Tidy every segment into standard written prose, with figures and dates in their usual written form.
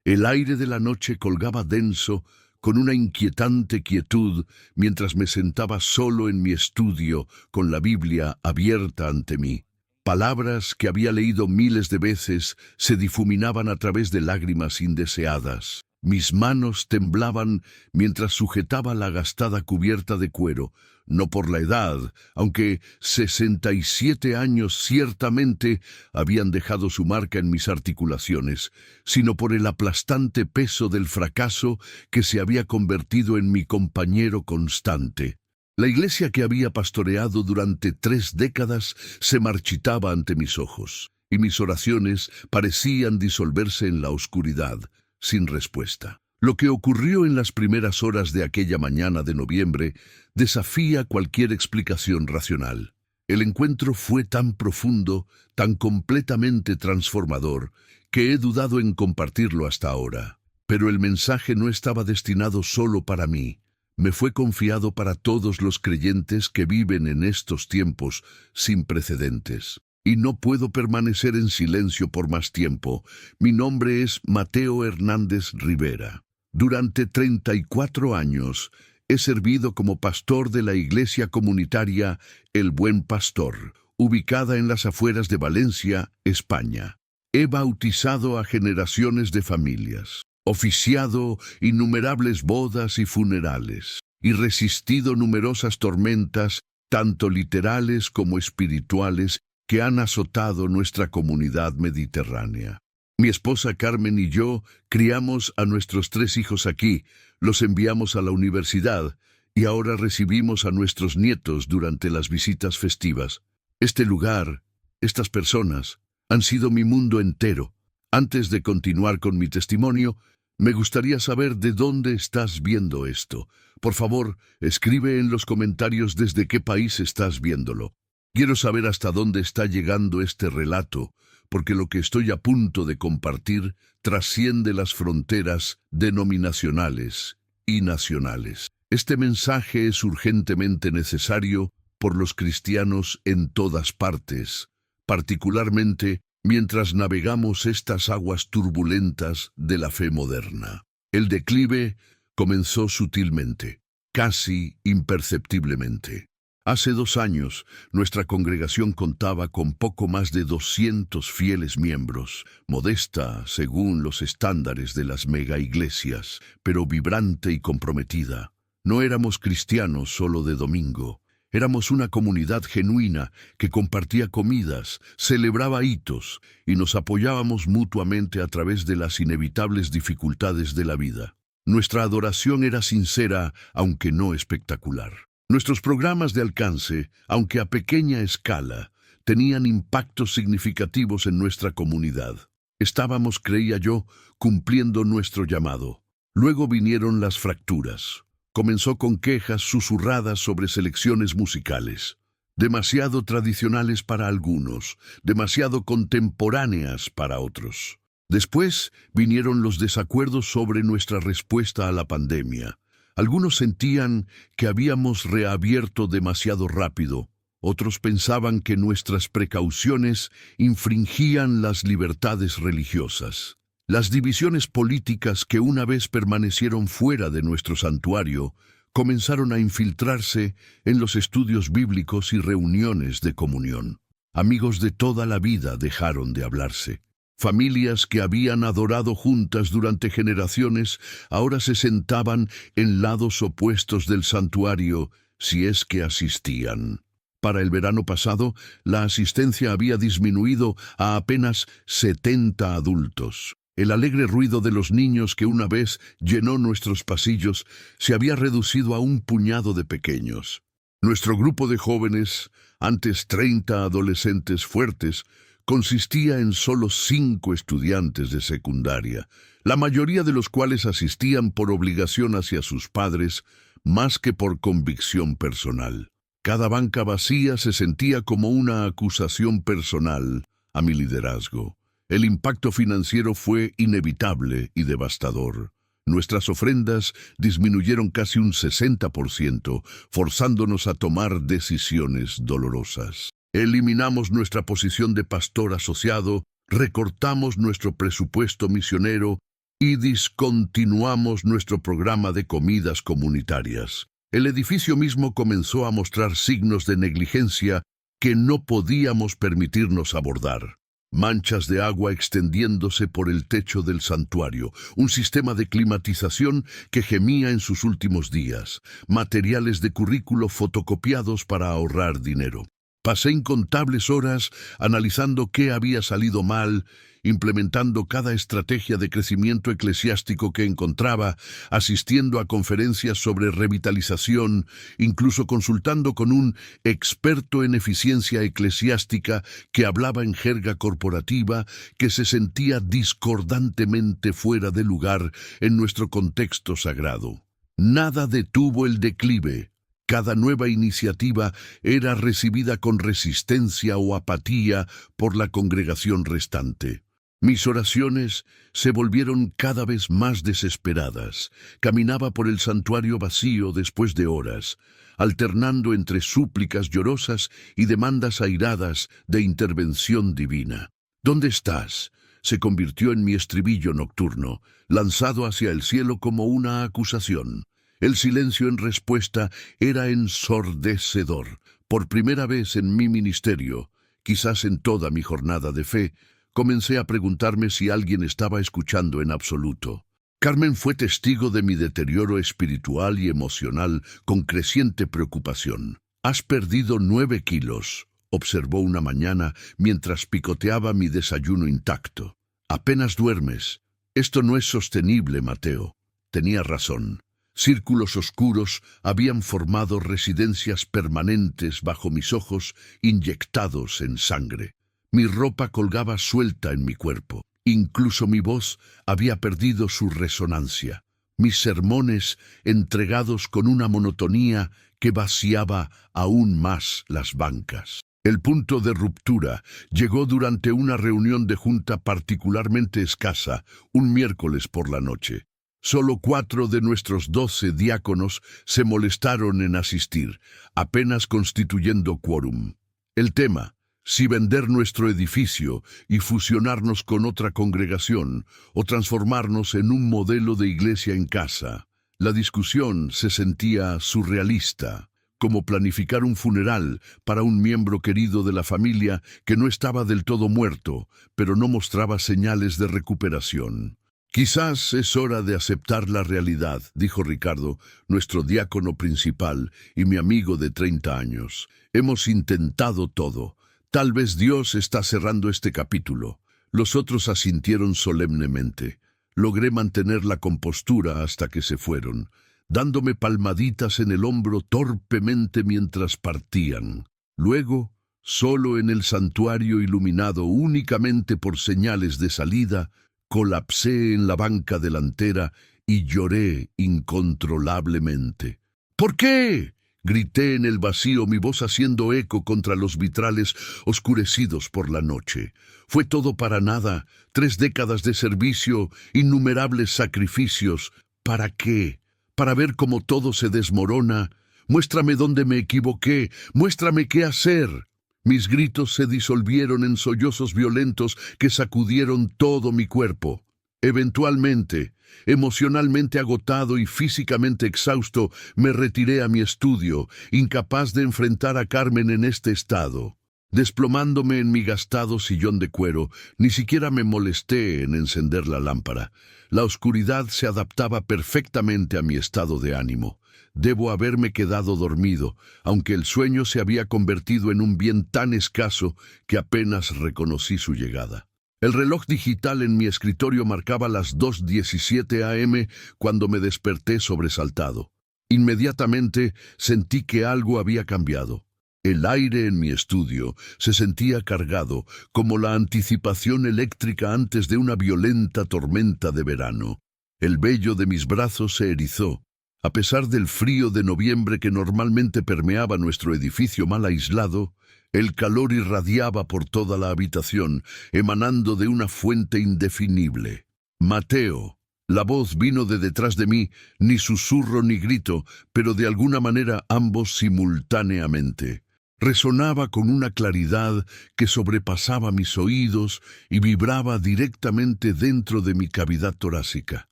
El aire de la noche colgaba denso, con una inquietante quietud, mientras me sentaba solo en mi estudio, con la Biblia abierta ante mí. Palabras que había leído miles de veces se difuminaban a través de lágrimas indeseadas. Mis manos temblaban mientras sujetaba la gastada cubierta de cuero, no por la edad, aunque 67 años ciertamente habían dejado su marca en mis articulaciones, sino por el aplastante peso del fracaso que se había convertido en mi compañero constante. La iglesia que había pastoreado durante 3 décadas se marchitaba ante mis ojos, y mis oraciones parecían disolverse en la oscuridad, sin respuesta. Lo que ocurrió en las primeras horas de aquella mañana de noviembre desafía cualquier explicación racional. El encuentro fue tan profundo, tan completamente transformador, que he dudado en compartirlo hasta ahora. Pero el mensaje no estaba destinado solo para mí. Me fue confiado para todos los creyentes que viven en estos tiempos sin precedentes. Y no puedo permanecer en silencio por más tiempo. Mi nombre es Mateo Hernández Rivera. Durante 34 años he servido como pastor de la iglesia comunitaria El Buen Pastor, ubicada en las afueras de Valencia, España. He bautizado a generaciones de familias, oficiado innumerables bodas y funerales, y resistido numerosas tormentas, tanto literales como espirituales, que han azotado nuestra comunidad mediterránea. Mi esposa Carmen y yo criamos a nuestros 3 hijos aquí, los enviamos a la universidad y ahora recibimos a nuestros nietos durante las visitas festivas. Este lugar, estas personas, han sido mi mundo entero. Antes de continuar con mi testimonio, me gustaría saber de dónde estás viendo esto. Por favor, escribe en los comentarios desde qué país estás viéndolo. Quiero saber hasta dónde está llegando este relato, porque lo que estoy a punto de compartir trasciende las fronteras denominacionales y nacionales. Este mensaje es urgentemente necesario por los cristianos en todas partes, particularmente mientras navegamos estas aguas turbulentas de la fe moderna. El declive comenzó sutilmente, casi imperceptiblemente. Hace 2 años, nuestra congregación contaba con poco más de 200 fieles miembros, modesta según los estándares de las mega iglesias, pero vibrante y comprometida. No éramos cristianos solo de domingo. Éramos una comunidad genuina que compartía comidas, celebraba hitos y nos apoyábamos mutuamente a través de las inevitables dificultades de la vida. Nuestra adoración era sincera, aunque no espectacular. Nuestros programas de alcance, aunque a pequeña escala, tenían impactos significativos en nuestra comunidad. Estábamos, creía yo, cumpliendo nuestro llamado. Luego vinieron las fracturas. Comenzó con quejas susurradas sobre selecciones musicales, demasiado tradicionales para algunos, demasiado contemporáneas para otros. Después vinieron los desacuerdos sobre nuestra respuesta a la pandemia. Algunos sentían que habíamos reabierto demasiado rápido, otros pensaban que nuestras precauciones infringían las libertades religiosas. Las divisiones políticas que una vez permanecieron fuera de nuestro santuario comenzaron a infiltrarse en los estudios bíblicos y reuniones de comunión. Amigos de toda la vida dejaron de hablarse. Familias que habían adorado juntas durante generaciones ahora se sentaban en lados opuestos del santuario, si es que asistían. Para el verano pasado, la asistencia había disminuido a apenas 70 adultos. El alegre ruido de los niños que una vez llenó nuestros pasillos se había reducido a un puñado de pequeños. Nuestro grupo de jóvenes, antes 30 adolescentes fuertes, consistía en solo 5 estudiantes de secundaria, la mayoría de los cuales asistían por obligación hacia sus padres, más que por convicción personal. Cada banca vacía se sentía como una acusación personal a mi liderazgo. El impacto financiero fue inevitable y devastador. Nuestras ofrendas disminuyeron casi un 60%, forzándonos a tomar decisiones dolorosas. Eliminamos nuestra posición de pastor asociado, recortamos nuestro presupuesto misionero y discontinuamos nuestro programa de comidas comunitarias. El edificio mismo comenzó a mostrar signos de negligencia que no podíamos permitirnos abordar. Manchas de agua extendiéndose por el techo del santuario, un sistema de climatización que gemía en sus últimos días, materiales de currículo fotocopiados para ahorrar dinero. Pasé incontables horas analizando qué había salido mal, implementando cada estrategia de crecimiento eclesiástico que encontraba, asistiendo a conferencias sobre revitalización, incluso consultando con un experto en eficiencia eclesiástica que hablaba en jerga corporativa, que se sentía discordantemente fuera de lugar en nuestro contexto sagrado. Nada detuvo el declive. Cada nueva iniciativa era recibida con resistencia o apatía por la congregación restante. Mis oraciones se volvieron cada vez más desesperadas. Caminaba por el santuario vacío después de horas, alternando entre súplicas llorosas y demandas airadas de intervención divina. ¿Dónde estás?, se convirtió en mi estribillo nocturno, lanzado hacia el cielo como una acusación. El silencio en respuesta era ensordecedor. Por primera vez en mi ministerio, quizás en toda mi jornada de fe, comencé a preguntarme si alguien estaba escuchando en absoluto. Carmen fue testigo de mi deterioro espiritual y emocional con creciente preocupación. «Has perdido 9 kilos», observó una mañana mientras picoteaba mi desayuno intacto. «Apenas duermes. Esto no es sostenible, Mateo». Tenía razón. Círculos oscuros habían formado residencias permanentes bajo mis ojos, inyectados en sangre. Mi ropa colgaba suelta en mi cuerpo. Incluso mi voz había perdido su resonancia. Mis sermones entregados con una monotonía que vaciaba aún más las bancas. El punto de ruptura llegó durante una reunión de junta particularmente escasa, un miércoles por la noche. Solo 4 de nuestros 12 diáconos se molestaron en asistir, apenas constituyendo quórum. El tema: si vender nuestro edificio y fusionarnos con otra congregación o transformarnos en un modelo de iglesia en casa. La discusión se sentía surrealista, como planificar un funeral para un miembro querido de la familia que no estaba del todo muerto, pero no mostraba señales de recuperación. «Quizás es hora de aceptar la realidad», dijo Ricardo, nuestro diácono principal y mi amigo de 30 años. «Hemos intentado todo. Tal vez Dios está cerrando este capítulo». Los otros asintieron solemnemente. Logré mantener la compostura hasta que se fueron, dándome palmaditas en el hombro torpemente mientras partían. Luego, solo en el santuario iluminado únicamente por señales de salida, colapsé en la banca delantera y lloré incontrolablemente. «¿Por qué?», grité en el vacío, mi voz haciendo eco contra los vitrales oscurecidos por la noche. Fue todo para nada, 3 décadas de servicio, innumerables sacrificios. ¿Para qué? ¿Para ver cómo todo se desmorona? Muéstrame dónde me equivoqué, muéstrame qué hacer. Mis gritos se disolvieron en sollozos violentos que sacudieron todo mi cuerpo. Eventualmente, emocionalmente agotado y físicamente exhausto, me retiré a mi estudio, incapaz de enfrentar a Carmen en este estado. Desplomándome en mi gastado sillón de cuero, ni siquiera me molesté en encender la lámpara. La oscuridad se adaptaba perfectamente a mi estado de ánimo. Debo haberme quedado dormido, aunque el sueño se había convertido en un bien tan escaso que apenas reconocí su llegada. El reloj digital en mi escritorio marcaba las 2:17 a.m. cuando me desperté sobresaltado. Inmediatamente sentí que algo había cambiado. El aire en mi estudio se sentía cargado, como la anticipación eléctrica antes de una violenta tormenta de verano. El vello de mis brazos se erizó. A pesar del frío de noviembre que normalmente permeaba nuestro edificio mal aislado, el calor irradiaba por toda la habitación, emanando de una fuente indefinible. «Mateo». La voz vino de detrás de mí, ni susurro ni grito, pero de alguna manera ambos simultáneamente. Resonaba con una claridad que sobrepasaba mis oídos y vibraba directamente dentro de mi cavidad torácica.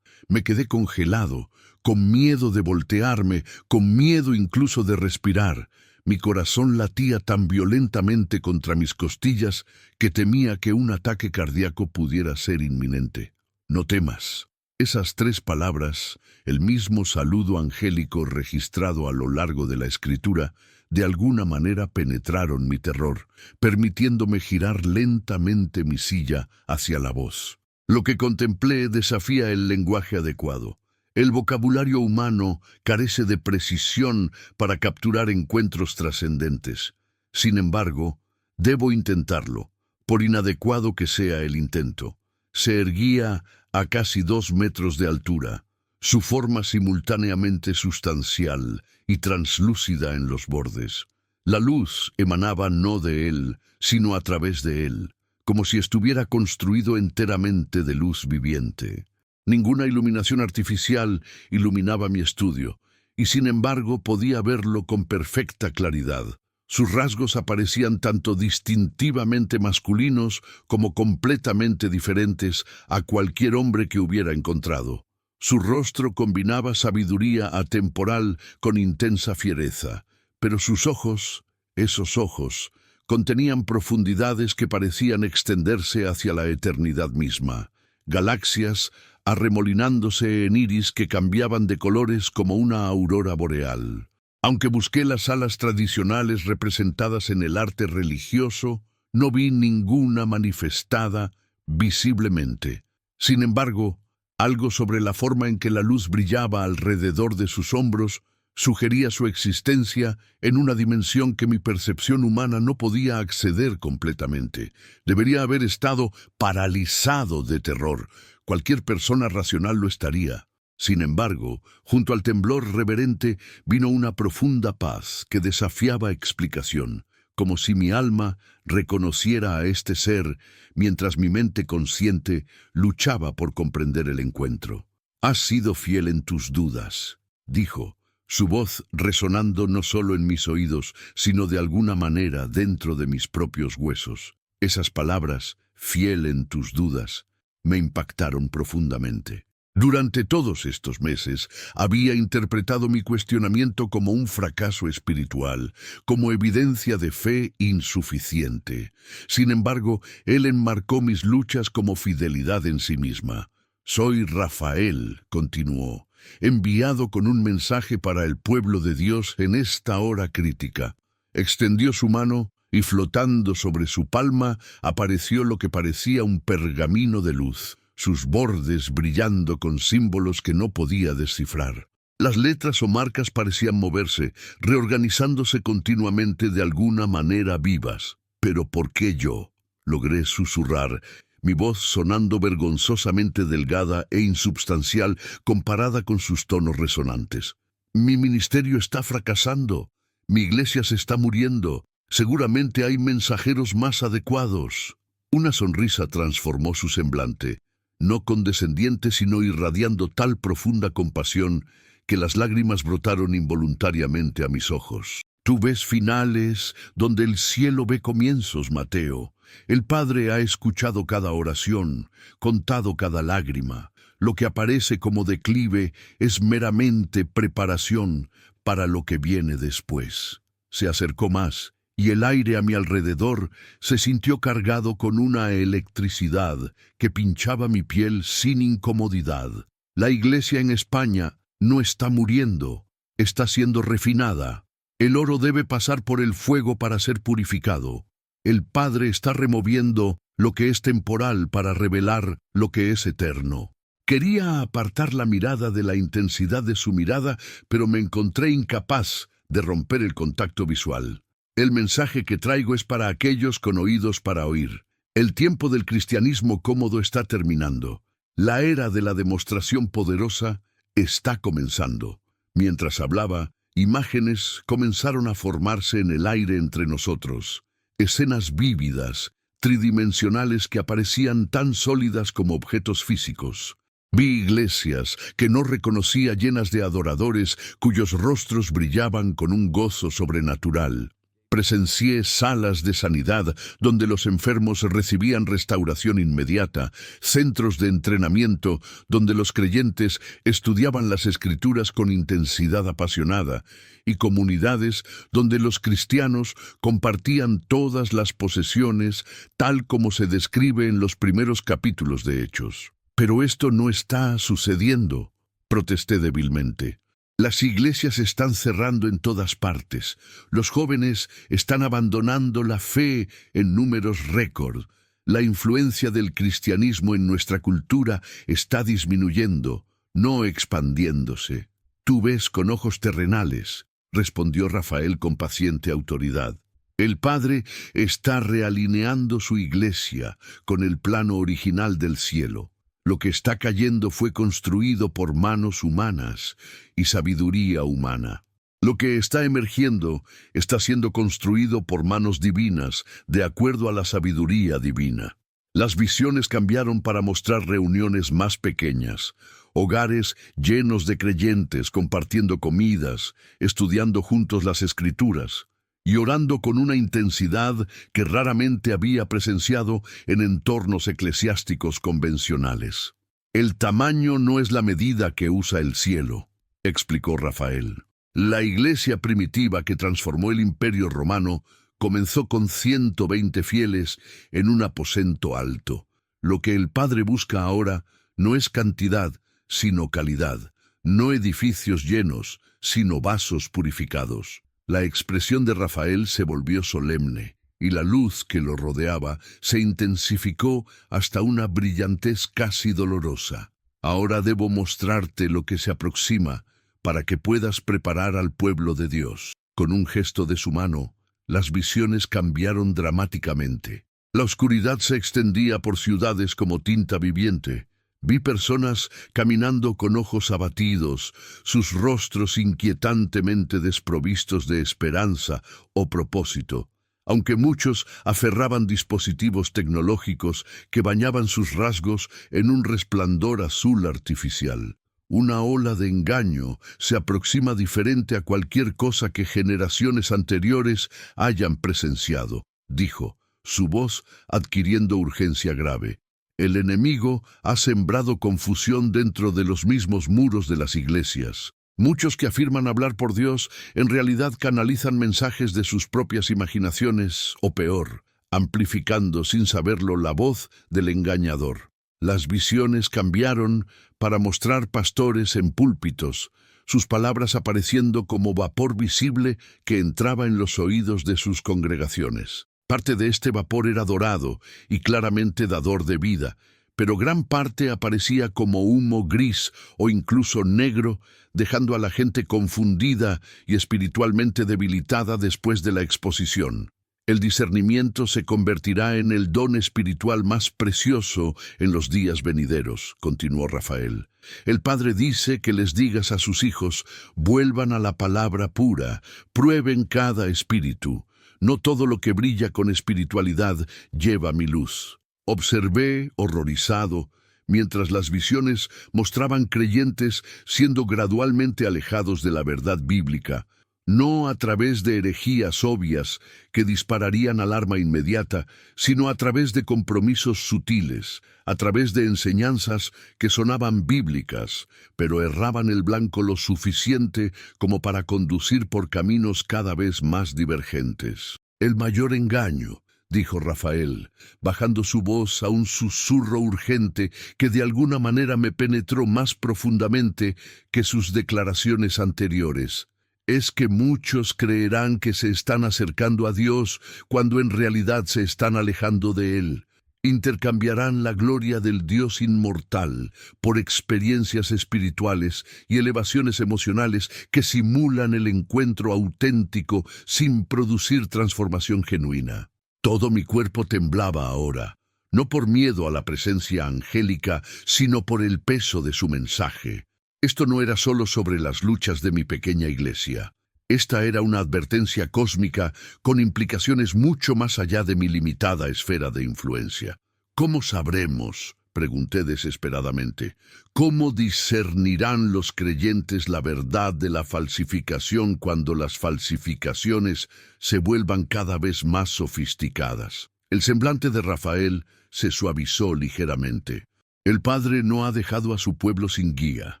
Me quedé congelado, con miedo de voltearme, con miedo incluso de respirar. Mi corazón latía tan violentamente contra mis costillas que temía que un ataque cardíaco pudiera ser inminente. No temas. Esas 3 palabras, el mismo saludo angélico registrado a lo largo de la Escritura, de alguna manera penetraron mi terror, permitiéndome girar lentamente mi silla hacia la voz. Lo que contemplé desafía el lenguaje adecuado. El vocabulario humano carece de precisión para capturar encuentros trascendentes. Sin embargo, debo intentarlo, por inadecuado que sea el intento. Se erguía a casi 2 metros de altura, su forma simultáneamente sustancial y translúcida en los bordes. La luz emanaba no de él, sino a través de él, como si estuviera construido enteramente de luz viviente. Ninguna iluminación artificial iluminaba mi estudio, y sin embargo podía verlo con perfecta claridad. Sus rasgos aparecían tanto distintivamente masculinos como completamente diferentes a cualquier hombre que hubiera encontrado. Su rostro combinaba sabiduría atemporal con intensa fiereza, pero sus ojos, esos ojos, contenían profundidades que parecían extenderse hacia la eternidad misma. Galaxias arremolinándose en iris que cambiaban de colores como una aurora boreal. Aunque busqué las alas tradicionales representadas en el arte religioso, no vi ninguna manifestada visiblemente. Sin embargo, algo sobre la forma en que la luz brillaba alrededor de sus hombros sugería su existencia en una dimensión que mi percepción humana no podía acceder completamente. Debería haber estado paralizado de terror. Cualquier persona racional lo estaría. Sin embargo, junto al temblor reverente vino una profunda paz que desafiaba explicación, como si mi alma reconociera a este ser mientras mi mente consciente luchaba por comprender el encuentro. «Has sido fiel en tus dudas», dijo, su voz resonando no solo en mis oídos, sino de alguna manera dentro de mis propios huesos. Esas palabras, fiel en tus dudas, me impactaron profundamente. Durante todos estos meses había interpretado mi cuestionamiento como un fracaso espiritual, como evidencia de fe insuficiente. Sin embargo, él enmarcó mis luchas como fidelidad en sí misma. «Soy Rafael», continuó, «enviado con un mensaje para el pueblo de Dios en esta hora crítica». Extendió su mano y flotando sobre su palma apareció lo que parecía un pergamino de luz, sus bordes brillando con símbolos que no podía descifrar. Las letras o marcas parecían moverse, reorganizándose continuamente de alguna manera vivas. «¿Pero por qué yo?», logré susurrar, mi voz sonando vergonzosamente delgada e insubstancial comparada con sus tonos resonantes. «Mi ministerio está fracasando, mi iglesia se está muriendo, seguramente hay mensajeros más adecuados». Una sonrisa transformó su semblante, no condescendiente sino irradiando tal profunda compasión que las lágrimas brotaron involuntariamente a mis ojos. «Tú ves finales donde el cielo ve comienzos, Mateo. El Padre ha escuchado cada oración, contado cada lágrima. Lo que aparece como declive es meramente preparación para lo que viene después». Se acercó más, y el aire a mi alrededor se sintió cargado con una electricidad que pinchaba mi piel sin incomodidad. «La iglesia en España no está muriendo, está siendo refinada. El oro debe pasar por el fuego para ser purificado. El Padre está removiendo lo que es temporal para revelar lo que es eterno». Quería apartar la mirada de la intensidad de su mirada, pero me encontré incapaz de romper el contacto visual. «El mensaje que traigo es para aquellos con oídos para oír. El tiempo del cristianismo cómodo está terminando. La era de la demostración poderosa está comenzando». Mientras hablaba, imágenes comenzaron a formarse en el aire entre nosotros. Escenas vívidas, tridimensionales que aparecían tan sólidas como objetos físicos. Vi iglesias que no reconocía llenas de adoradores cuyos rostros brillaban con un gozo sobrenatural. Presencié salas de sanidad donde los enfermos recibían restauración inmediata, centros de entrenamiento donde los creyentes estudiaban las Escrituras con intensidad apasionada, y comunidades donde los cristianos compartían todas las posesiones tal como se describe en los primeros capítulos de Hechos. Pero esto no está sucediendo, protesté débilmente. Las iglesias están cerrando en todas partes. Los jóvenes están abandonando la fe en números récord. La influencia del cristianismo en nuestra cultura está disminuyendo, no expandiéndose. Tú ves con ojos terrenales, respondió Rafael con paciente autoridad. El Padre está realineando su iglesia con el plano original del cielo. Lo que está cayendo fue construido por manos humanas y sabiduría humana. Lo que está emergiendo está siendo construido por manos divinas, de acuerdo a la sabiduría divina. Las visiones cambiaron para mostrar reuniones más pequeñas, hogares llenos de creyentes compartiendo comidas, estudiando juntos las Escrituras y orando con una intensidad que raramente había presenciado en entornos eclesiásticos convencionales. El tamaño no es la medida que usa el cielo, explicó Rafael. La iglesia primitiva que transformó el Imperio Romano comenzó con 120 fieles en un aposento alto. Lo que el Padre busca ahora no es cantidad, sino calidad, no edificios llenos, sino vasos purificados. La expresión de Rafael se volvió solemne, y la luz que lo rodeaba se intensificó hasta una brillantez casi dolorosa. Ahora debo mostrarte lo que se aproxima para que puedas preparar al pueblo de Dios. Con un gesto de su mano, las visiones cambiaron dramáticamente. La oscuridad se extendía por ciudades como tinta viviente. Vi personas caminando con ojos abatidos, sus rostros inquietantemente desprovistos de esperanza o propósito, aunque muchos aferraban dispositivos tecnológicos que bañaban sus rasgos en un resplandor azul artificial. Una ola de engaño se aproxima diferente a cualquier cosa que generaciones anteriores hayan presenciado, dijo, su voz adquiriendo urgencia grave. El enemigo ha sembrado confusión dentro de los mismos muros de las iglesias. Muchos que afirman hablar por Dios en realidad canalizan mensajes de sus propias imaginaciones, o peor, amplificando sin saberlo la voz del engañador. Las visiones cambiaron para mostrar pastores en púlpitos, sus palabras apareciendo como vapor visible que entraba en los oídos de sus congregaciones. Parte de este vapor era dorado y claramente dador de vida, pero gran parte aparecía como humo gris o incluso negro, dejando a la gente confundida y espiritualmente debilitada después de la exposición. El discernimiento se convertirá en el don espiritual más precioso en los días venideros, continuó Rafael. El Padre dice que les digas a sus hijos, vuelvan a la palabra pura, prueben cada espíritu. No todo lo que brilla con espiritualidad lleva mi luz. Observé, horrorizado, mientras las visiones mostraban creyentes siendo gradualmente alejados de la verdad bíblica, no a través de herejías obvias que dispararían alarma inmediata, sino a través de compromisos sutiles, a través de enseñanzas que sonaban bíblicas, pero erraban el blanco lo suficiente como para conducir por caminos cada vez más divergentes. El mayor engaño, dijo Rafael, bajando su voz a un susurro urgente que de alguna manera me penetró más profundamente que sus declaraciones anteriores, es que muchos creerán que se están acercando a Dios cuando en realidad se están alejando de Él. Intercambiarán la gloria del Dios inmortal por experiencias espirituales y elevaciones emocionales que simulan el encuentro auténtico sin producir transformación genuina. Todo mi cuerpo temblaba ahora, no por miedo a la presencia angélica, sino por el peso de su mensaje. Esto no era solo sobre las luchas de mi pequeña iglesia. Esta era una advertencia cósmica con implicaciones mucho más allá de mi limitada esfera de influencia. ¿Cómo sabremos?, pregunté desesperadamente. ¿Cómo discernirán los creyentes la verdad de la falsificación cuando las falsificaciones se vuelvan cada vez más sofisticadas? El semblante de Rafael se suavizó ligeramente. El Padre no ha dejado a su pueblo sin guía.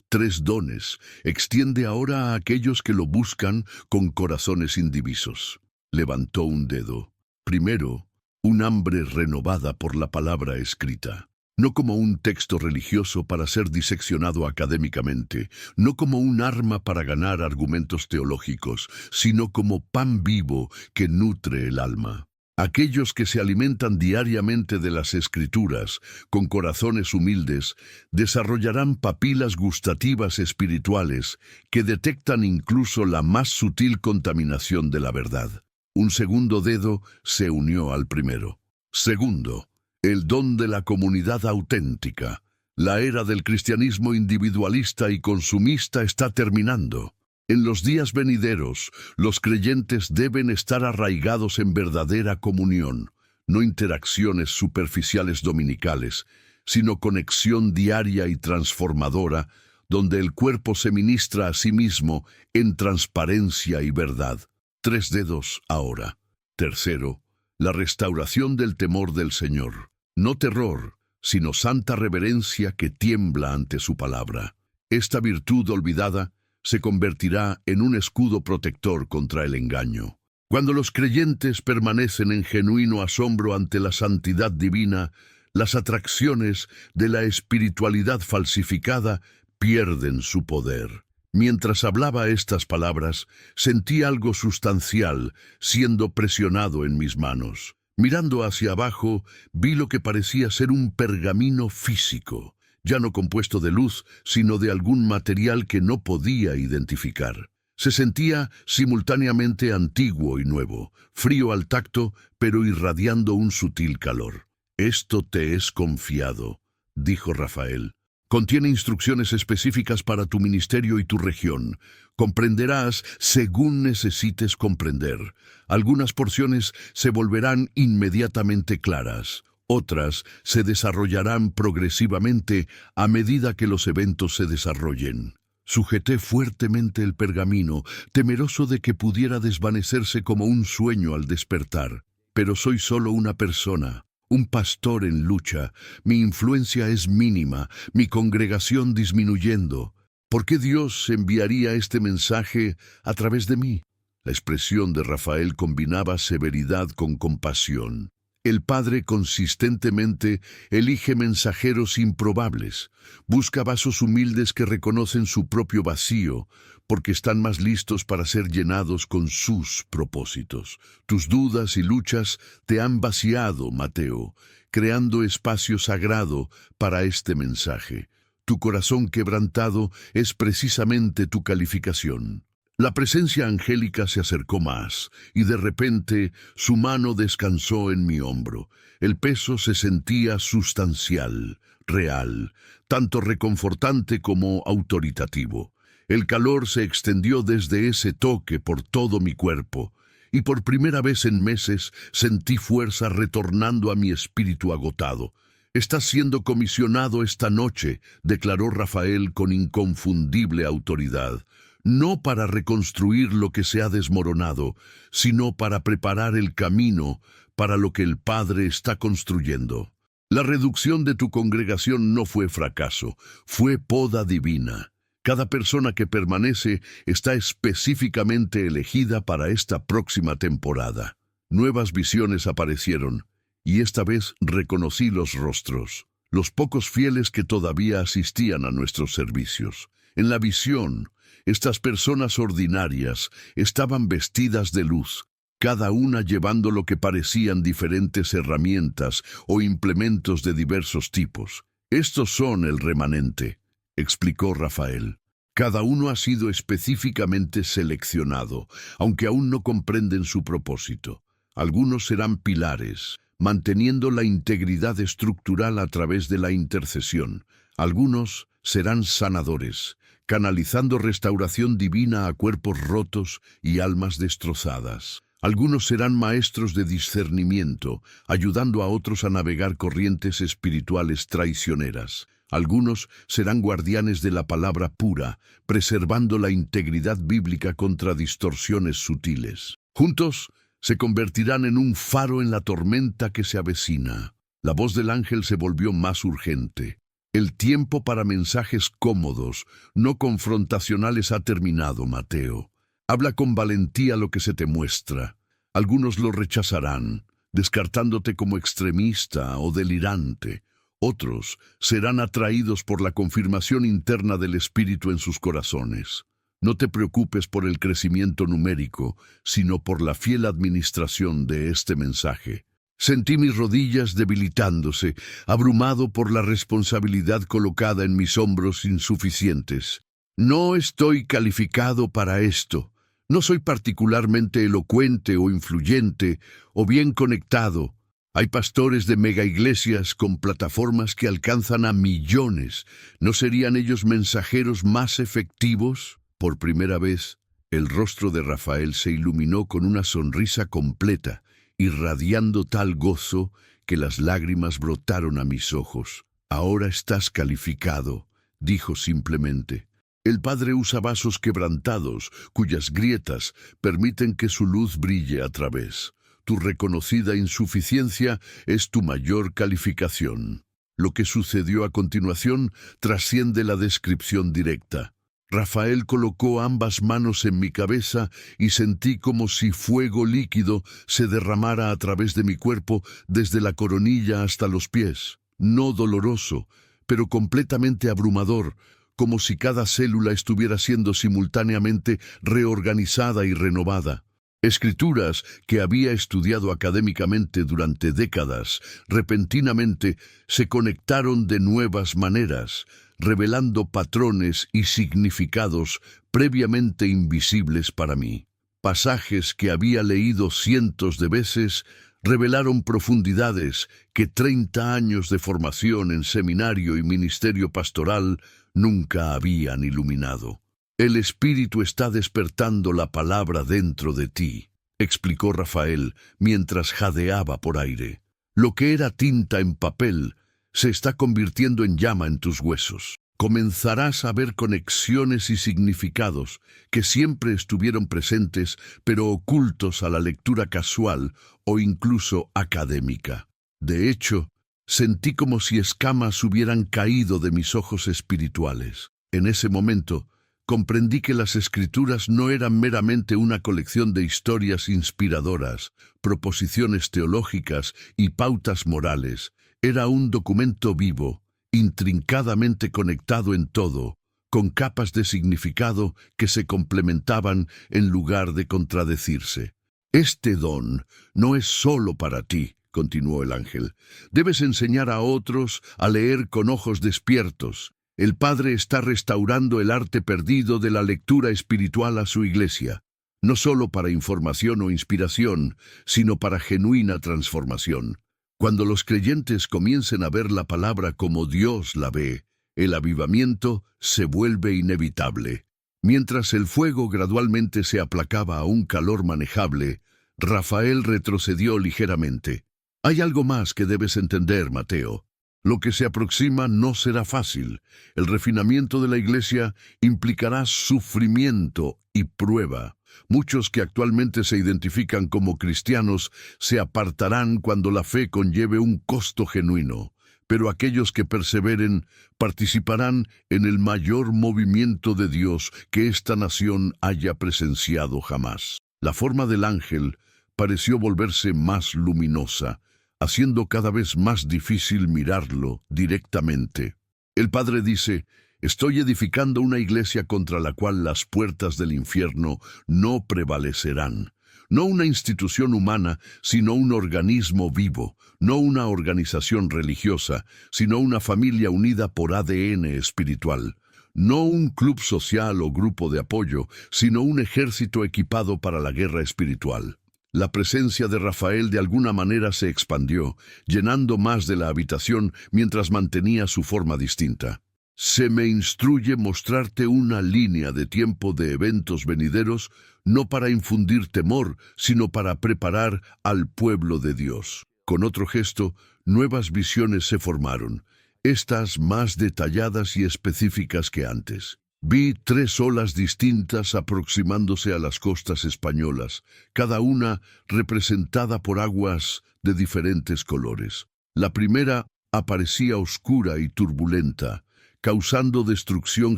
3 dones extiende ahora a aquellos que lo buscan con corazones indivisos. Levantó un dedo. Primero, un hambre renovada por la palabra escrita. No como un texto religioso para ser diseccionado académicamente, no como un arma para ganar argumentos teológicos, sino como pan vivo que nutre el alma. Aquellos que se alimentan diariamente de las Escrituras, con corazones humildes, desarrollarán papilas gustativas espirituales que detectan incluso la más sutil contaminación de la verdad. Un segundo dedo se unió al primero. Segundo, el don de la comunidad auténtica. La era del cristianismo individualista y consumista está terminando. En los días venideros, los creyentes deben estar arraigados en verdadera comunión, no interacciones superficiales dominicales, sino conexión diaria y transformadora, donde el cuerpo se ministra a sí mismo en transparencia y verdad. 3 dedos ahora. Tercero, la restauración del temor del Señor. No terror, sino santa reverencia que tiembla ante su palabra. Esta virtud olvidada se convertirá en un escudo protector contra el engaño. Cuando los creyentes permanecen en genuino asombro ante la santidad divina, las atracciones de la espiritualidad falsificada pierden su poder. Mientras hablaba estas palabras, sentí algo sustancial siendo presionado en mis manos. Mirando hacia abajo, vi lo que parecía ser un pergamino físico, ya no compuesto de luz, sino de algún material que no podía identificar. Se sentía simultáneamente antiguo y nuevo, frío al tacto, pero irradiando un sutil calor. «Esto te es confiado», dijo Rafael. «Contiene instrucciones específicas para tu ministerio y tu región. Comprenderás según necesites comprender. Algunas porciones se volverán inmediatamente claras. Otras se desarrollarán progresivamente a medida que los eventos se desarrollen». Sujeté fuertemente el pergamino, temeroso de que pudiera desvanecerse como un sueño al despertar. Pero soy solo una persona, un pastor en lucha. Mi influencia es mínima, mi congregación disminuyendo. ¿Por qué Dios enviaría este mensaje a través de mí? La expresión de Rafael combinaba severidad con compasión. El Padre consistentemente elige mensajeros improbables, busca vasos humildes que reconocen su propio vacío, porque están más listos para ser llenados con sus propósitos. Tus dudas y luchas te han vaciado, Mateo, creando espacio sagrado para este mensaje. Tu corazón quebrantado es precisamente tu calificación. La presencia angélica se acercó más, y de repente su mano descansó en mi hombro. El peso se sentía sustancial, real, tanto reconfortante como autoritativo. El calor se extendió desde ese toque por todo mi cuerpo, y por primera vez en meses sentí fuerza retornando a mi espíritu agotado. «Estás siendo comisionado esta noche», declaró Rafael con inconfundible autoridad. «No para reconstruir lo que se ha desmoronado, sino para preparar el camino para lo que el Padre está construyendo. La reducción de tu congregación no fue fracaso, fue poda divina. Cada persona que permanece está específicamente elegida para esta próxima temporada». Nuevas visiones aparecieron, y esta vez reconocí los rostros, los pocos fieles que todavía asistían a nuestros servicios. En la visión, estas personas ordinarias estaban vestidas de luz, cada una llevando lo que parecían diferentes herramientas o implementos de diversos tipos. «Estos son el remanente», explicó Rafael. «Cada uno ha sido específicamente seleccionado, aunque aún no comprenden su propósito. Algunos serán pilares, manteniendo la integridad estructural a través de la intercesión. Algunos serán sanadores, canalizando restauración divina a cuerpos rotos y almas destrozadas. Algunos serán maestros de discernimiento, ayudando a otros a navegar corrientes espirituales traicioneras. Algunos serán guardianes de la palabra pura, preservando la integridad bíblica contra distorsiones sutiles. Juntos, se convertirán en un faro en la tormenta que se avecina. La voz del ángel se volvió más urgente. El tiempo para mensajes cómodos, no confrontacionales, ha terminado, Mateo. Habla con valentía lo que se te muestra. Algunos lo rechazarán, descartándote como extremista o delirante. Otros serán atraídos por la confirmación interna del Espíritu en sus corazones. No te preocupes por el crecimiento numérico, sino por la fiel administración de este mensaje. Sentí mis rodillas debilitándose, abrumado por la responsabilidad colocada en mis hombros insuficientes. No estoy calificado para esto. No soy particularmente elocuente o influyente o bien conectado. Hay pastores de megaiglesias con plataformas que alcanzan a millones. ¿No serían ellos mensajeros más efectivos? Por primera vez, el rostro de Rafael se iluminó con una sonrisa completa, irradiando tal gozo que las lágrimas brotaron a mis ojos. Ahora estás calificado, dijo simplemente. El Padre usa vasos quebrantados, cuyas grietas permiten que su luz brille a través. Tu reconocida insuficiencia es tu mayor calificación. Lo que sucedió a continuación trasciende la descripción directa. Rafael colocó ambas manos en mi cabeza y sentí como si fuego líquido se derramara a través de mi cuerpo desde la coronilla hasta los pies. No doloroso, pero completamente abrumador, como si cada célula estuviera siendo simultáneamente reorganizada y renovada. Escrituras que había estudiado académicamente durante décadas, repentinamente se conectaron de nuevas maneras, revelando patrones y significados previamente invisibles para mí. Pasajes que había leído cientos de veces revelaron profundidades que 30 años de formación en seminario y ministerio pastoral nunca habían iluminado. El Espíritu está despertando la palabra dentro de ti, explicó Rafael mientras jadeaba por aire. Lo que era tinta en papel se está convirtiendo en llama en tus huesos. Comenzarás a ver conexiones y significados que siempre estuvieron presentes, pero ocultos a la lectura casual o incluso académica. De hecho, sentí como si escamas hubieran caído de mis ojos espirituales. En ese momento, comprendí que las Escrituras no eran meramente una colección de historias inspiradoras, proposiciones teológicas y pautas morales. Era un documento vivo, intrincadamente conectado en todo, con capas de significado que se complementaban en lugar de contradecirse. Este don no es solo para ti, continuó el ángel. Debes enseñar a otros a leer con ojos despiertos. El Padre está restaurando el arte perdido de la lectura espiritual a su iglesia, no solo para información o inspiración, sino para genuina transformación. Cuando los creyentes comiencen a ver la palabra como Dios la ve, el avivamiento se vuelve inevitable. Mientras el fuego gradualmente se aplacaba a un calor manejable, Rafael retrocedió ligeramente. Hay algo más que debes entender, Mateo. Lo que se aproxima no será fácil. El refinamiento de la iglesia implicará sufrimiento y prueba. Muchos que actualmente se identifican como cristianos se apartarán cuando la fe conlleve un costo genuino, pero aquellos que perseveren participarán en el mayor movimiento de Dios que esta nación haya presenciado jamás. La forma del ángel pareció volverse más luminosa, haciendo cada vez más difícil mirarlo directamente. El Padre dice: estoy edificando una iglesia contra la cual las puertas del infierno no prevalecerán. No una institución humana, sino un organismo vivo. No una organización religiosa, sino una familia unida por ADN espiritual. No un club social o grupo de apoyo, sino un ejército equipado para la guerra espiritual. La presencia de Rafael de alguna manera se expandió, llenando más de la habitación mientras mantenía su forma distinta. Se me instruye mostrarte una línea de tiempo de eventos venideros, no para infundir temor, sino para preparar al pueblo de Dios. Con otro gesto, nuevas visiones se formaron, estas más detalladas y específicas que antes. Vi 3 olas distintas aproximándose a las costas españolas, cada una representada por aguas de diferentes colores. La primera aparecía oscura y turbulenta, causando destrucción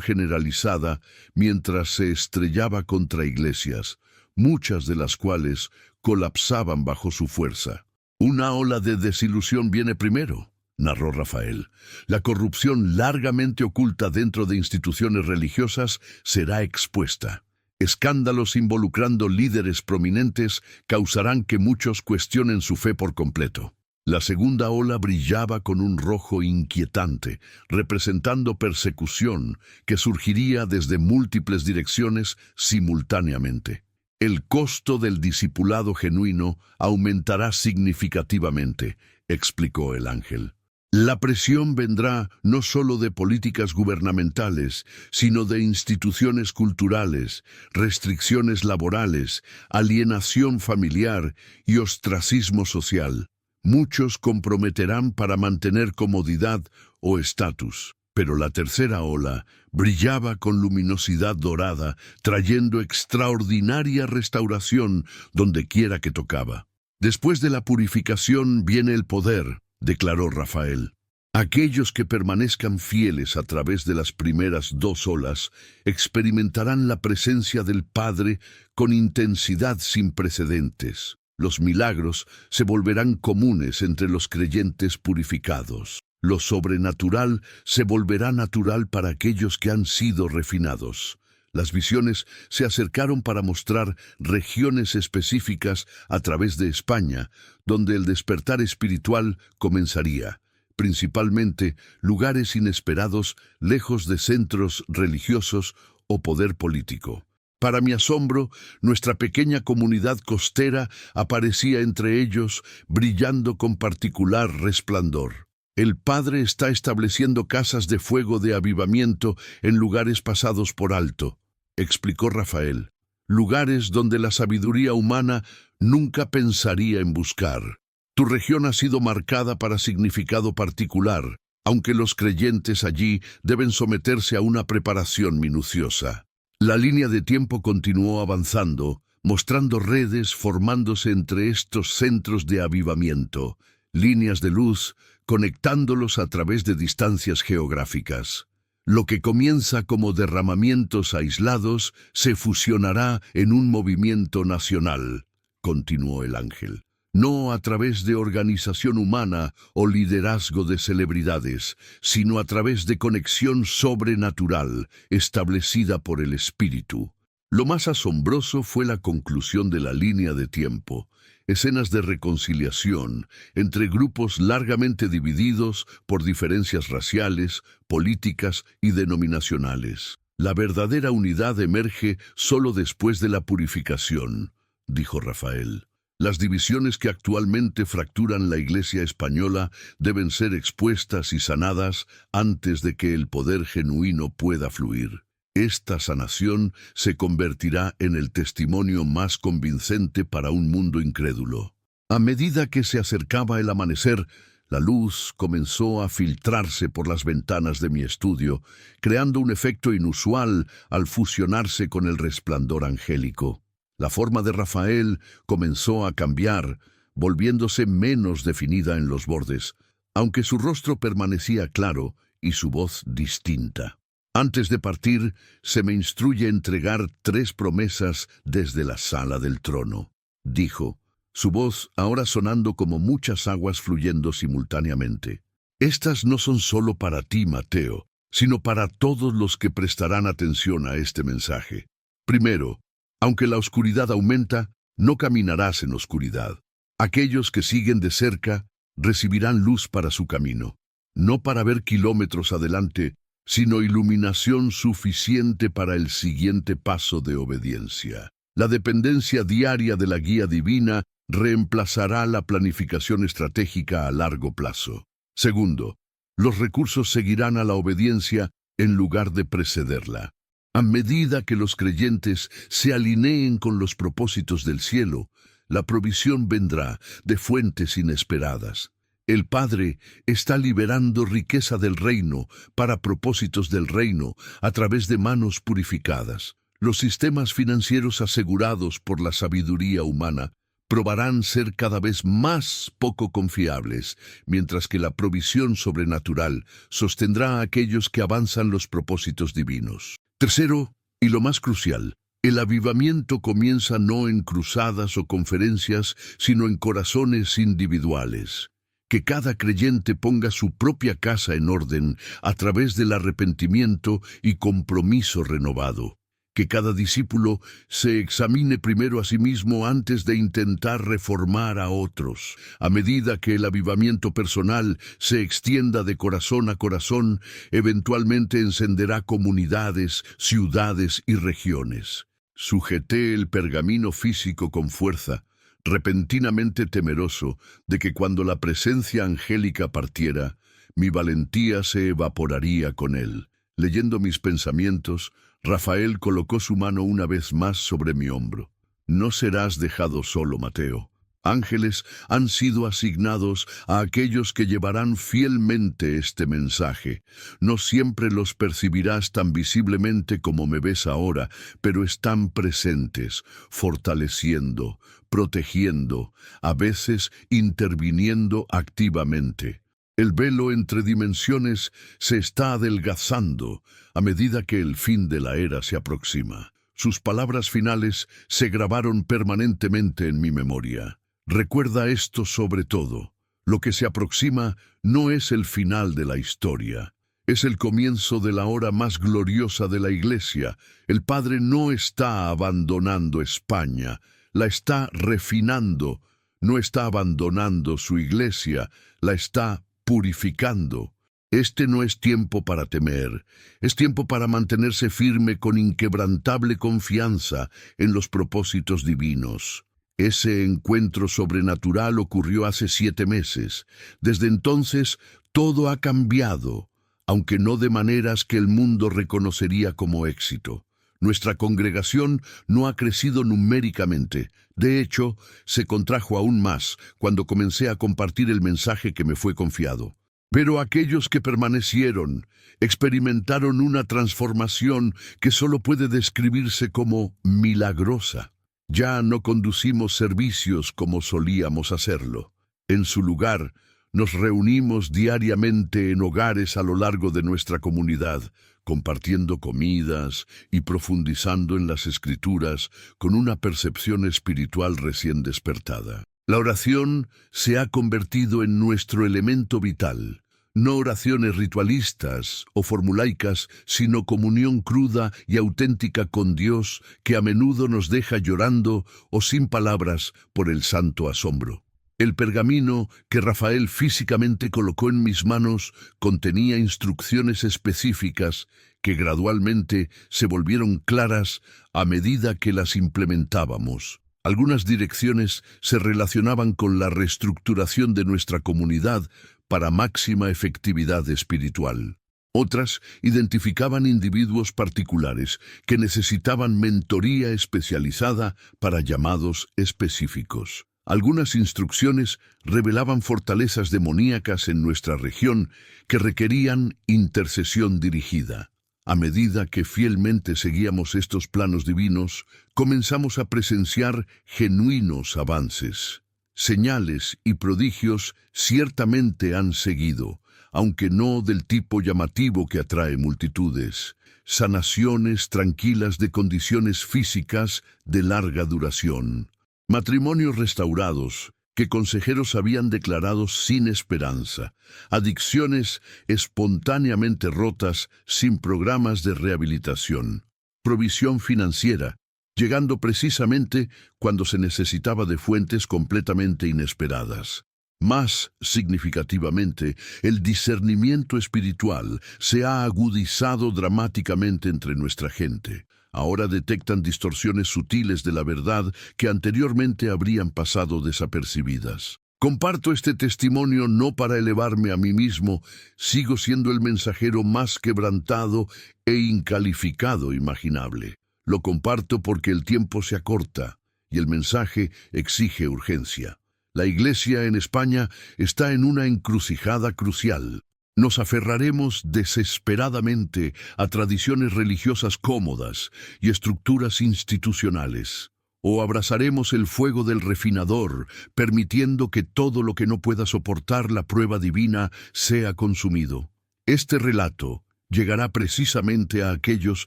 generalizada mientras se estrellaba contra iglesias, muchas de las cuales colapsaban bajo su fuerza. Una ola de desilusión viene primero, narró Rafael. La corrupción largamente oculta dentro de instituciones religiosas será expuesta. Escándalos involucrando líderes prominentes causarán que muchos cuestionen su fe por completo. La segunda ola brillaba con un rojo inquietante, representando persecución que surgiría desde múltiples direcciones simultáneamente. El costo del discipulado genuino aumentará significativamente, explicó el ángel. La presión vendrá no solo de políticas gubernamentales, sino de instituciones culturales, restricciones laborales, alienación familiar y ostracismo social. Muchos comprometerán para mantener comodidad o estatus, pero la tercera ola brillaba con luminosidad dorada, trayendo extraordinaria restauración donde quiera que tocaba. Después de la purificación viene el poder, declaró Rafael. Aquellos que permanezcan fieles a través de las primeras 2 olas experimentarán la presencia del Padre con intensidad sin precedentes. Los milagros se volverán comunes entre los creyentes purificados. Lo sobrenatural se volverá natural para aquellos que han sido refinados. Las visiones se acercaron para mostrar regiones específicas a través de España, donde el despertar espiritual comenzaría. Principalmente lugares inesperados, lejos de centros religiosos o poder político. Para mi asombro, nuestra pequeña comunidad costera aparecía entre ellos, brillando con particular resplandor. El Padre está estableciendo casas de fuego de avivamiento en lugares pasados por alto, explicó Rafael. Lugares donde la sabiduría humana nunca pensaría en buscar. Tu región ha sido marcada para significado particular, aunque los creyentes allí deben someterse a una preparación minuciosa. La línea de tiempo continuó avanzando, mostrando redes formándose entre estos centros de avivamiento, líneas de luz, conectándolos a través de distancias geográficas. Lo que comienza como derramamientos aislados se fusionará en un movimiento nacional, continuó el ángel. No a través de organización humana o liderazgo de celebridades, sino a través de conexión sobrenatural establecida por el Espíritu. Lo más asombroso fue la conclusión de la línea de tiempo, escenas de reconciliación entre grupos largamente divididos por diferencias raciales, políticas y denominacionales. La verdadera unidad emerge solo después de la purificación, dijo Rafael. Las divisiones que actualmente fracturan la Iglesia española deben ser expuestas y sanadas antes de que el poder genuino pueda fluir. Esta sanación se convertirá en el testimonio más convincente para un mundo incrédulo. A medida que se acercaba el amanecer, la luz comenzó a filtrarse por las ventanas de mi estudio, creando un efecto inusual al fusionarse con el resplandor angélico. La forma de Rafael comenzó a cambiar, volviéndose menos definida en los bordes, aunque su rostro permanecía claro y su voz distinta. Antes de partir, se me instruye entregar 3 promesas desde la sala del trono, dijo, su voz ahora sonando como muchas aguas fluyendo simultáneamente. Estas no son solo para ti, Mateo, sino para todos los que prestarán atención a este mensaje. Primero, aunque la oscuridad aumenta, no caminarás en oscuridad. Aquellos que siguen de cerca recibirán luz para su camino, no para ver kilómetros adelante, sino iluminación suficiente para el siguiente paso de obediencia. La dependencia diaria de la guía divina reemplazará la planificación estratégica a largo plazo. Segundo, los recursos seguirán a la obediencia en lugar de precederla. A medida que los creyentes se alineen con los propósitos del cielo, la provisión vendrá de fuentes inesperadas. El Padre está liberando riqueza del reino para propósitos del reino a través de manos purificadas. Los sistemas financieros asegurados por la sabiduría humana probarán ser cada vez más poco confiables, mientras que la provisión sobrenatural sostendrá a aquellos que avanzan los propósitos divinos. Tercero, y lo más crucial, el avivamiento comienza no en cruzadas o conferencias, sino en corazones individuales. Que cada creyente ponga su propia casa en orden a través del arrepentimiento y compromiso renovado. Que cada discípulo se examine primero a sí mismo antes de intentar reformar a otros. A medida que el avivamiento personal se extienda de corazón a corazón, eventualmente encenderá comunidades, ciudades y regiones. Sujeté el pergamino físico con fuerza, repentinamente temeroso de que cuando la presencia angélica partiera, mi valentía se evaporaría con él. Leyendo mis pensamientos, Rafael colocó su mano una vez más sobre mi hombro. No serás dejado solo, Mateo. Ángeles han sido asignados a aquellos que llevarán fielmente este mensaje. No siempre los percibirás tan visiblemente como me ves ahora, pero están presentes, fortaleciendo, protegiendo, a veces interviniendo activamente. El velo entre dimensiones se está adelgazando a medida que el fin de la era se aproxima. Sus palabras finales se grabaron permanentemente en mi memoria. Recuerda esto sobre todo. Lo que se aproxima no es el final de la historia. Es el comienzo de la hora más gloriosa de la Iglesia. El Padre no está abandonando España, la está refinando. No está abandonando su Iglesia, la está purificando. Este no es tiempo para temer, es tiempo para mantenerse firme con inquebrantable confianza en los propósitos divinos. Ese encuentro sobrenatural ocurrió hace 7 meses. Desde entonces, todo ha cambiado, aunque no de maneras que el mundo reconocería como éxito. Nuestra congregación no ha crecido numéricamente. De hecho, se contrajo aún más cuando comencé a compartir el mensaje que me fue confiado. Pero aquellos que permanecieron experimentaron una transformación que solo puede describirse como milagrosa. Ya no conducimos servicios como solíamos hacerlo. En su lugar, nos reunimos diariamente en hogares a lo largo de nuestra comunidad, compartiendo comidas y profundizando en las Escrituras con una percepción espiritual recién despertada. La oración se ha convertido en nuestro elemento vital. No oraciones ritualistas o formulaicas, sino comunión cruda y auténtica con Dios que a menudo nos deja llorando o sin palabras por el santo asombro. El pergamino que Rafael físicamente colocó en mis manos contenía instrucciones específicas que gradualmente se volvieron claras a medida que las implementábamos. Algunas direcciones se relacionaban con la reestructuración de nuestra comunidad para máxima efectividad espiritual. Otras identificaban individuos particulares que necesitaban mentoría especializada para llamados específicos. Algunas instrucciones revelaban fortalezas demoníacas en nuestra región que requerían intercesión dirigida. A medida que fielmente seguíamos estos planos divinos, comenzamos a presenciar genuinos avances. Señales y prodigios ciertamente han seguido, aunque no del tipo llamativo que atrae multitudes. Sanaciones tranquilas de condiciones físicas de larga duración. Matrimonios restaurados que consejeros habían declarado sin esperanza. Adicciones espontáneamente rotas sin programas de rehabilitación. Provisión financiera, llegando precisamente cuando se necesitaba de fuentes completamente inesperadas. Más significativamente, el discernimiento espiritual se ha agudizado dramáticamente entre nuestra gente. Ahora detectan distorsiones sutiles de la verdad que anteriormente habrían pasado desapercibidas. Comparto este testimonio no para elevarme a mí mismo, sigo siendo el mensajero más quebrantado e incalificado imaginable. Lo comparto porque el tiempo se acorta y el mensaje exige urgencia. La Iglesia en España está en una encrucijada crucial. Nos aferraremos desesperadamente a tradiciones religiosas cómodas y estructuras institucionales. O abrazaremos el fuego del refinador, permitiendo que todo lo que no pueda soportar la prueba divina sea consumido. Este relato llegará precisamente a aquellos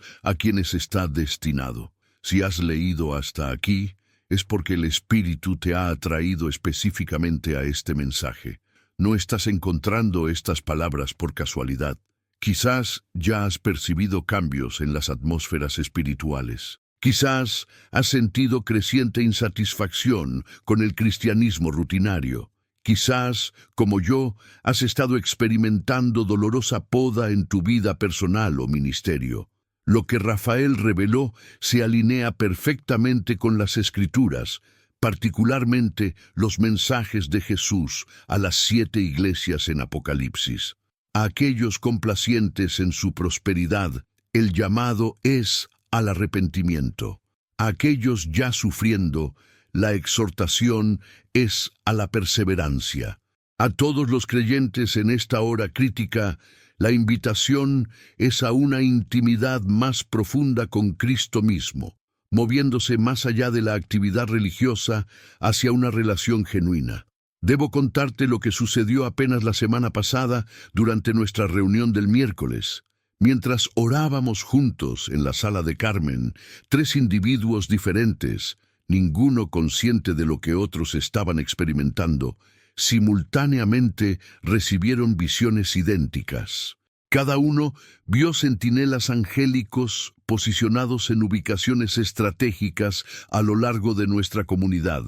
a quienes está destinado. Si has leído hasta aquí, es porque el Espíritu te ha atraído específicamente a este mensaje. No estás encontrando estas palabras por casualidad. Quizás ya has percibido cambios en las atmósferas espirituales. Quizás has sentido creciente insatisfacción con el cristianismo rutinario. Quizás, como yo, has estado experimentando dolorosa poda en tu vida personal o ministerio. Lo que Rafael reveló se alinea perfectamente con las Escrituras, particularmente los mensajes de Jesús a las 7 iglesias en Apocalipsis. A aquellos complacientes en su prosperidad, el llamado es al arrepentimiento. A aquellos ya sufriendo, la exhortación es a la perseverancia. A todos los creyentes en esta hora crítica, la invitación es a una intimidad más profunda con Cristo mismo, moviéndose más allá de la actividad religiosa hacia una relación genuina. Debo contarte lo que sucedió apenas la semana pasada durante nuestra reunión del miércoles. Mientras orábamos juntos en la sala de Carmen, 3 individuos diferentes, ninguno consciente de lo que otros estaban experimentando, simultáneamente recibieron visiones idénticas. Cada uno vio centinelas angélicos posicionados en ubicaciones estratégicas a lo largo de nuestra comunidad,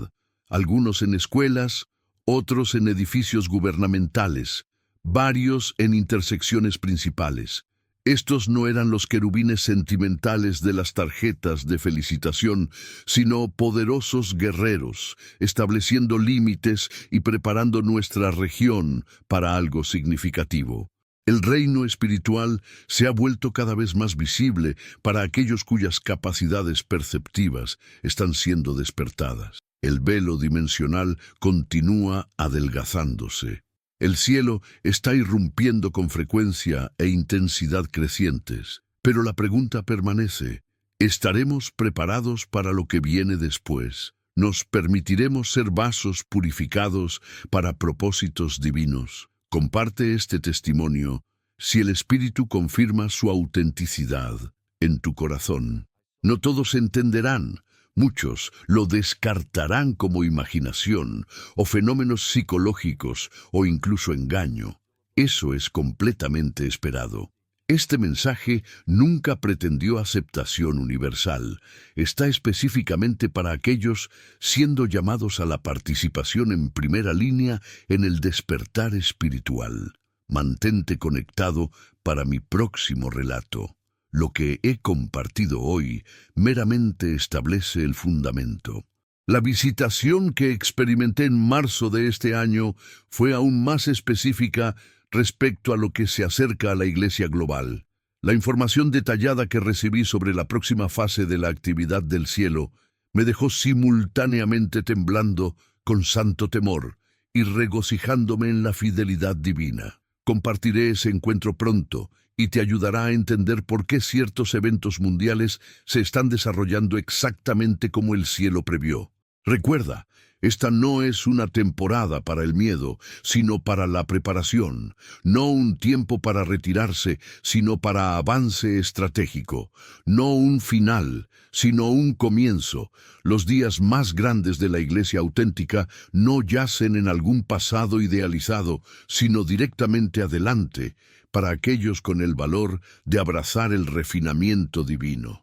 algunos en escuelas, otros en edificios gubernamentales, varios en intersecciones principales. Estos no eran los querubines sentimentales de las tarjetas de felicitación, sino poderosos guerreros, estableciendo límites y preparando nuestra región para algo significativo. El reino espiritual se ha vuelto cada vez más visible para aquellos cuyas capacidades perceptivas están siendo despertadas. El velo dimensional continúa adelgazándose. El cielo está irrumpiendo con frecuencia e intensidad crecientes, pero la pregunta permanece: ¿estaremos preparados para lo que viene después? ¿Nos permitiremos ser vasos purificados para propósitos divinos? Comparte este testimonio si el Espíritu confirma su autenticidad en tu corazón. No todos entenderán. Muchos lo descartarán como imaginación o fenómenos psicológicos o incluso engaño. Eso es completamente esperado. Este mensaje nunca pretendió aceptación universal. Está específicamente para aquellos siendo llamados a la participación en primera línea en el despertar espiritual. Mantente conectado para mi próximo relato. Lo que he compartido hoy meramente establece el fundamento. La visitación que experimenté en marzo de este año fue aún más específica respecto a lo que se acerca a la Iglesia global. La información detallada que recibí sobre la próxima fase de la actividad del cielo me dejó simultáneamente temblando con santo temor y regocijándome en la fidelidad divina. Compartiré ese encuentro pronto y te ayudará a entender por qué ciertos eventos mundiales se están desarrollando exactamente como el cielo previó. Recuerda, esta no es una temporada para el miedo, sino para la preparación, no un tiempo para retirarse, sino para avance estratégico, no un final, sino un comienzo. Los días más grandes de la Iglesia auténtica no yacen en algún pasado idealizado, sino directamente adelante, para aquellos con el valor de abrazar el refinamiento divino.